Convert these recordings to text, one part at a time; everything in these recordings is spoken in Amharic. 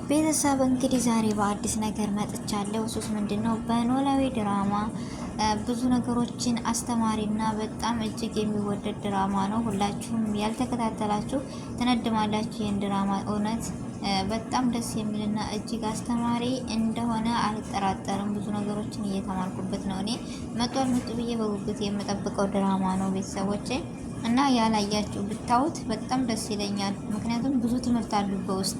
ቤተሰብ እንግዲህ ዛሬ በአዲስ ነገር መጥቻለሁ። እሱስ ምንድነው? በኖላዊ ድራማ ብዙ ነገሮችን አስተማሪና በጣም እጅግ የሚወደድ ድራማ ነው። ሁላችሁም ያልተከታተላችሁ ትነድማላችሁ። ይህን ድራማ እውነት በጣም ደስ የሚልና እጅግ አስተማሪ እንደሆነ አልጠራጠርም። ብዙ ነገሮችን እየተማርኩበት ነው። እኔ መጧል መጡ ብዬ በጉጉት የምጠብቀው ድራማ ነው ቤተሰቦቼ እና ያላያችሁ ብታዩት በጣም ደስ ይለኛል። ምክንያቱም ብዙ ትምህርት አሉ በውስጥ።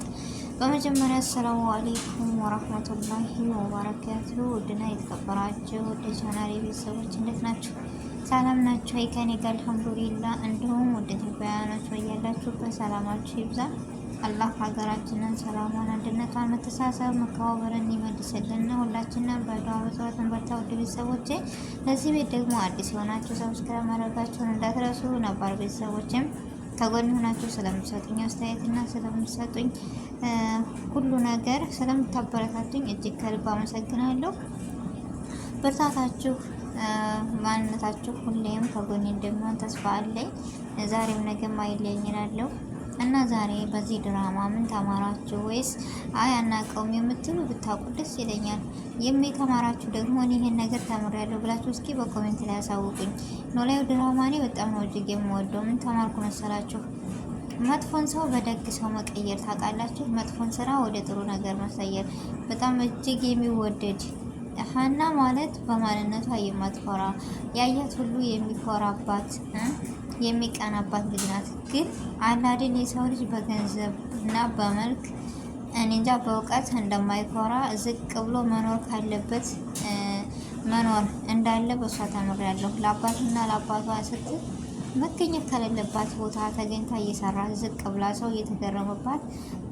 በመጀመሪያ አሰላሙ አለይኩም ወራህመቱላሂ ወበረካቱ። ውድና የተከበራችሁ ወደ ቻናሌ ቤተሰቦች እንዴት ናችሁ? ሰላም ናችሁ? ከኔ ጋር አልሐምዱሊላህ። እንዲሁም ወደ ኢትዮጵያውያኖች ያላችሁበት ሰላማችሁ ይብዛ። አላህ ሀገራችንን ሰላሟን፣ አንድነቷን፣ መተሳሰብ፣ መከባበርን ይመልስልን። ሁላችንም በዱዓ በጸሎት እንበርታ። ውድ ቤተሰቦቼ ለዚህ ቤት ደግሞ አዲስ የሆናችሁ ሰብስክራይብ ማድረጋችሁን እንዳትረሱ። ነባር ቤተሰቦችም ከጎን ሆናችሁ ስለምትሰጡኝ አስተያየትና ስለምትሰጡኝ ሁሉ ነገር ስለምታበረታቱኝ እጅግ ከልብ አመሰግናለሁ። ብርታታችሁ ማንነታችሁ ሁሌም ከጎኔ እንደሚሆን ተስፋ አለኝ። ዛሬም ነገም አይለኝ እላለሁ እና ዛሬ በዚህ ድራማ ምን ተማራችሁ? ወይስ አይ አናውቀውም የምትሉ ብታውቁ ደስ ይለኛል። የተማራችሁ ደግሞ እኔ ይሄን ነገር ተምሬያለሁ ብላችሁ እስኪ በኮሜንት ላይ ያሳውቁኝ። ኖላዊ ድራማ እኔ በጣም ነው እጅግ የምወደው። ምን ተማርኩ መሰላችሁ? መጥፎን ሰው በደግ ሰው መቀየር ታውቃላችሁ። መጥፎን ስራ ወደ ጥሩ ነገር መሰየር በጣም እጅግ የሚወደድ ሀና ማለት በማንነቷ የማትኮራ ያያት ሁሉ የሚኮራባት የሚቀናባት ልጅ ናት። ግን አላድን የሰው ልጅ በገንዘብ እና በመልክ እኔ እንጃ በእውቀት እንደማይኮራ ዝቅ ብሎ መኖር ካለበት መኖር እንዳለ በሷ ተምሬያለሁ። ለአባትና ለአባቷ ስትል መገኘት ከሌለባት ቦታ ተገኝታ እየሰራ ዝቅ ብላ ሰው እየተገረመባት፣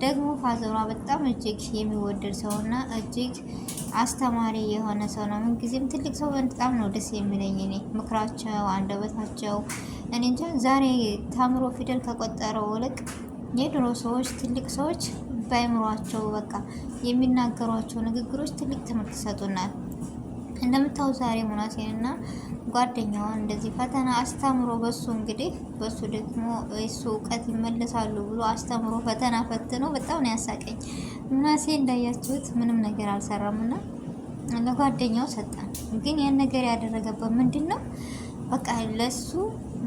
ደግሞ ፋዘሯ በጣም እጅግ የሚወደድ ሰውና እጅግ አስተማሪ የሆነ ሰው ነው። ምንጊዜም ትልቅ ሰው በጣም ነው ደስ የሚለኝ እኔ ምክራቸው፣ አንደበታቸው እኔ እንጃ ዛሬ ተምሮ ፊደል ከቆጠረው ይልቅ የድሮ ሰዎች ትልቅ ሰዎች ባይምሯቸው በቃ የሚናገሯቸው ንግግሮች ትልቅ ትምህርት ይሰጡናል። እንደምታው ዛሬ ሙናሴንና ጓደኛውን እንደዚህ ፈተና አስተምሮ በሱ እንግዲህ በሱ ደግሞ እሱ እውቀት ይመለሳሉ ብሎ አስተምሮ ፈተና ፈትኖ በጣም ነው ያሳቀኝ። ሙናሴ እንዳያችሁት ምንም ነገር አልሰራምና ለጓደኛው ሰጣን። ግን ያን ነገር ያደረገበት ምንድነው? በቃ ለሱ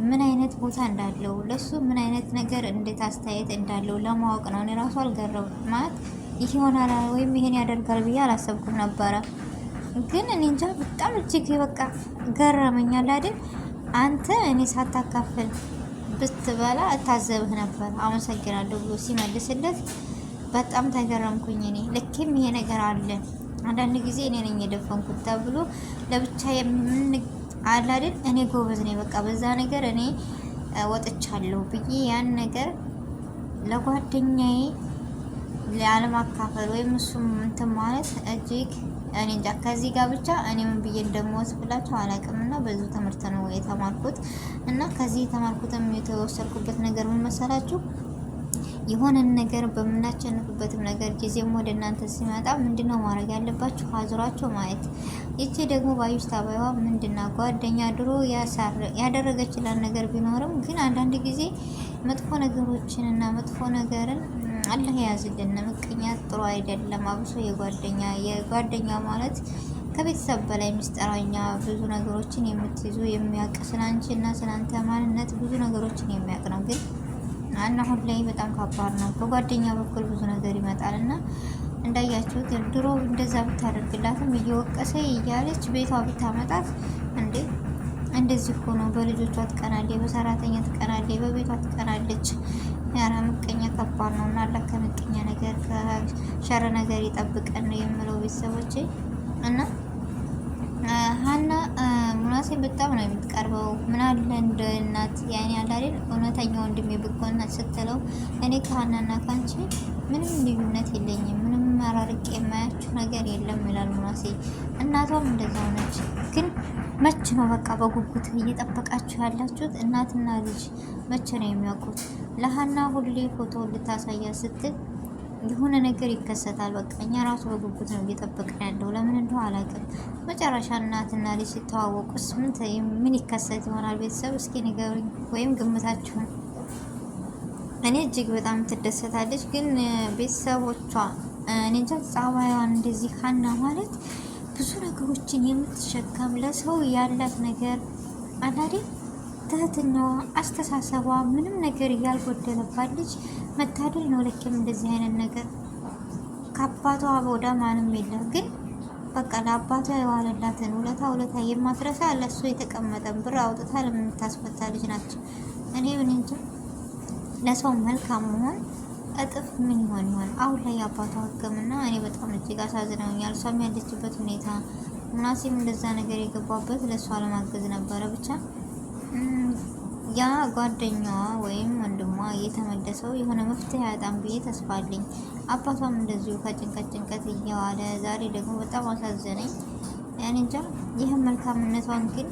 ምን አይነት ቦታ እንዳለው ለሱ ምን አይነት ነገር እንዴት አስተያየት እንዳለው ለማወቅ ነው። እኔ ራሱ አልገረም ማለት ይሄ ይሆናል ወይም ይሄን ያደርጋል ብዬ አላሰብኩም ነበረ። ግን እኔ እንጃ በጣም እጅግ በቃ ገረመኛል አይደል? አንተ እኔ ሳታካፍል ብትበላ እታዘብህ ነበር አመሰግናለሁ ብሎ ሲመልስለት በጣም ተገረምኩኝ። እኔ ልክም ይሄ ነገር አለ አንዳንድ ጊዜ እኔ ነኝ የደፈንኩት ተብሎ ለብቻ አለ አይደል? እኔ ጎበዝ ነኝ በቃ በዛ ነገር እኔ ወጥቻለሁ ብዬ ያን ነገር ለጓደኛዬ ለአለማካፈል ወይም እሱም እንትን ማለት እጅግ እኔ እንጃ። ከዚህ ጋር ብቻ እኔ ምን ብዬ እንደምወስድላችሁ አላውቅምና ብዙ ትምህርት ነው የተማርኩት። እና ከዚህ የተማርኩትም የተወሰድኩበት ነገር ምን መሰላችሁ? የሆነን ነገር በምናቸንፍበትም ነገር ጊዜም ወደ እናንተ ሲመጣ ምንድነው ማድረግ ያለባችሁ? አዙራችሁ ማየት። ይቺ ደግሞ ባዩሽ ታባይዋ ምንድና ጓደኛ ድሮ ያደረገችላን ነገር ቢኖርም ግን አንዳንድ ጊዜ መጥፎ ነገሮችን እና መጥፎ ነገርን አላህ ያዝልን። ምቀኛ ጥሩ አይደለም። አብሶ የጓደኛ ማለት ከቤተሰብ በላይ ምስጢረኛ ብዙ ነገሮችን የምትይዙ የሚያውቅ ስላንቺ እና ስላንተ ማንነት ብዙ ነገሮችን የሚያውቅ ነው። ግን አሁን ላይ በጣም ከባድ ነው። በጓደኛ በኩል ብዙ ነገር ይመጣል እና እንዳያችሁት ድሮ እንደዛ ብታደርግላትም እየወቀሰ እያለች ቤቷ ብታመጣት እንዴ እንደዚህ እኮ ነው። በልጆቿ ትቀናለች፣ በሰራተኛ ትቀናለች፣ በቤቷ ትቀናለች። ያራ ምቀኛ ከባድ ነው እና አላህ ከምቀኛ ነገር ከሸረ ነገር ይጠብቀን ነው የምለው ቤተሰቦቼ። እና ሀና ሙናሴ በጣም ነው የምትቀርበው። ምን አለ እንደ እናት ያኔ ያለ አይደል እውነተኛ ወንድሜ ብኮና ስትለው እኔ ከሀናና ካንቺ ምንም ልዩነት የለኝም፣ ምንም አራርቄ የማያችሁ ነገር የለም ይላል ሙናሴ። እናቷም እንደዛው ነች። ግን መች ነው በቃ በጉጉት እየጠበቃችሁ ያላችሁት? እናትና ልጅ መቼ ነው የሚያውቁት? ለሀና ሁሌ ፎቶ ልታሳያ ስትል የሆነ ነገር ይከሰታል። በቃ እኛ ራሱ በጉጉት ነው እየጠበቅን ያለው። ለምን እንደው አላውቅም። መጨረሻ እናትና ልጅ ሲተዋወቁስ ምን ይከሰት ይሆናል? ቤተሰብ እስኪ ንገሩኝ፣ ወይም ግምታችሁን። እኔ እጅግ በጣም ትደሰታለች። ግን ቤተሰቦቿ እኔ እንጃ ጸባይዋን እንደዚህ ሀና ማለት ብዙ ነገሮችን የምትሸከም ለሰው ያላት ነገር አላዴ ትህትናዋ፣ አስተሳሰቧ ምንም ነገር እያልጎደለባት ልጅ መታደል ነው። ልክም እንደዚህ አይነት ነገር ከአባቷ ወዳ ማንም የለም ግን በቃ ለአባቷ የዋለላትን ውለታ የማትረሳ ለሱ የተቀመጠን ብር አውጥታ ለምታስፈታ ልጅ ናቸው። እኔ ምን እንጃ ለሰው መልካም መሆን እጥፍ ምን ይሆን አሁን ላይ የአባቷ ሕክምና እኔ በጣም እጅግ አሳዝነውኛል። እሷም ያለችበት ሁኔታ ምናሴም እንደዛ ነገር የገባበት ለእሷ ለማገዝ ነበረ። ብቻ ያ ጓደኛዋ ወይም ወንድሟ እየተመለሰው የሆነ መፍትሄ ያጣም ብዬ ተስፋ አለኝ። አባቷም እንደዚሁ ከጭንቀት እየዋለ ዛሬ ደግሞ በጣም አሳዘነኝ። ያኔ እንጃ ይህም መልካምነቷን ግን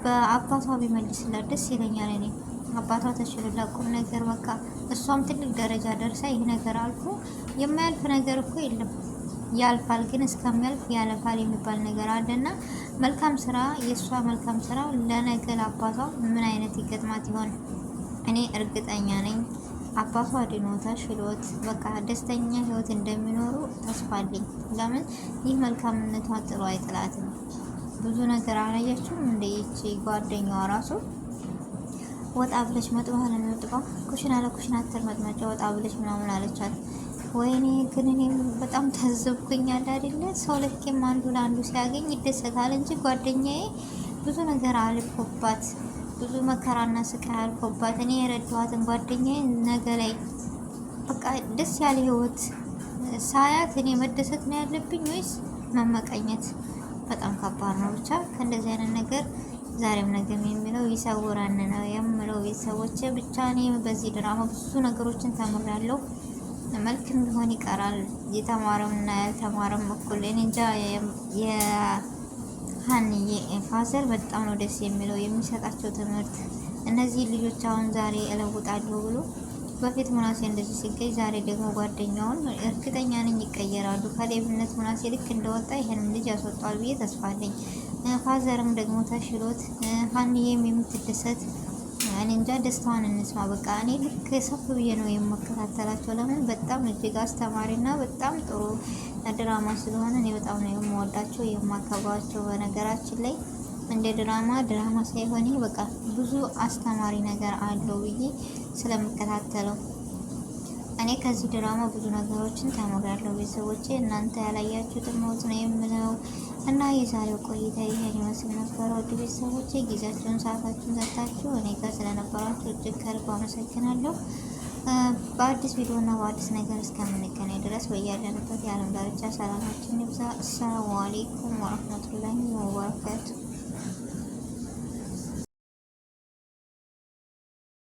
በአባቷ ቢመልስላት ደስ ይለኛል። እኔ አባቷ ተሽሎላ ቁም ነገር በቃ እሷም ትልቅ ደረጃ ደርሳ ይህ ነገር አልፎ የማያልፍ ነገር እኮ የለም ያልፋል፣ ግን እስከሚያልፍ ያለፋል የሚባል ነገር አለና መልካም ስራ የእሷ መልካም ስራ ለነገ አባቷ ምን አይነት ይገጥማት ይሆን? እኔ እርግጠኛ ነኝ አባቷ ድኖ ተሽሎት በቃ ደስተኛ ህይወት እንደሚኖሩ ተስፋ አለኝ። ለምን ይህ መልካምነቷ ጥሩ አይጥላትም። ብዙ ነገር አላያችሁም? እንደ ይቺ ጓደኛዋ ራሱ ወጣ ብለሽ መጥባ ለመጥባ ኩሽና ለኩሽና አትርመጥመጫ ወጣ ብለሽ ምናምን አለቻት። ወይኔ ግን እኔ በጣም ታዘብኩኛል አይደለ? ሰው ልኬም አንዱ ለአንዱ ሲያገኝ ይደሰታል እንጂ ጓደኛዬ ብዙ ነገር አልፎባት ብዙ መከራና ስቃይ አልፎባት እኔ የረዳኋትን ጓደኛዬ ነገ ላይ በቃ ደስ ያለ ህይወት ሳያት እኔ መደሰት ነው ያለብኝ ወይስ መመቀኘት? በጣም ከባድ ነው። ብቻ ከእንደዚህ አይነት ነገር ዛሬም ነገም የሚለው ይሰውረን ነው የምለው። ቤተሰቦቼ ብቻ እኔ በዚህ ድራማ ብዙ ነገሮችን ተምሬያለሁ። መልክም ቢሆን ይቀራል የተማረም እና ያልተማረም እኩል። እኔ እንጃ የሀንዬ ፋዘር በጣም ነው ደስ የሚለው የሚሰጣቸው ትምህርት። እነዚህ ልጆች አሁን ዛሬ እለውጣለሁ ብሎ በፊት ሙናሴ እንደዚህ ሲገኝ ዛሬ ደግሞ ጓደኛውን እርግጠኛ ነኝ ይቀየራሉ። ከሌብነት ሙናሴ ልክ እንደወጣ ይሄንን ልጅ ያስወጣል ብዬ ተስፋ አለኝ። ፋዘርም ደግሞ ተሽሎት ሀንዬም የምትደሰት እኔ እንጃ ደስታዋን እንስማ። በቃ እኔ ልክ ሰፍ ብዬ ነው የምከታተላቸው። ለምን በጣም እጅግ አስተማሪና በጣም ጥሩ ድራማ ስለሆነ እኔ በጣም ነው የምወዳቸው የማከብራቸው። በነገራችን ላይ እንደ ድራማ ሳይሆን በቃ ብዙ አስተማሪ ነገር አለው ብዬ ስለምከታተለው እኔ ከዚህ ድራማ ብዙ ነገሮችን ተምሬያለሁ። ቤተሰቦቼ እናንተ ያላያችሁትን ሞት ነው የምለው እና የዛሬው ቆይታ ይሄን ይመስል ነበረ። ውድ ቤተሰቦቼ ጊዜያችሁን ሰዓታችሁን ሰጥታችሁ እኔ ጋር ስለነበራችሁ እጅግ ከልብ አመሰግናለሁ። በአዲስ ቪዲዮ እና በአዲስ ነገር እስከምንገናኝ ድረስ በያለንበት የዓለም ዳርቻ ሰላማችን ይብዛ። አሰላሙ አለይኩም ወረህመቱላሂ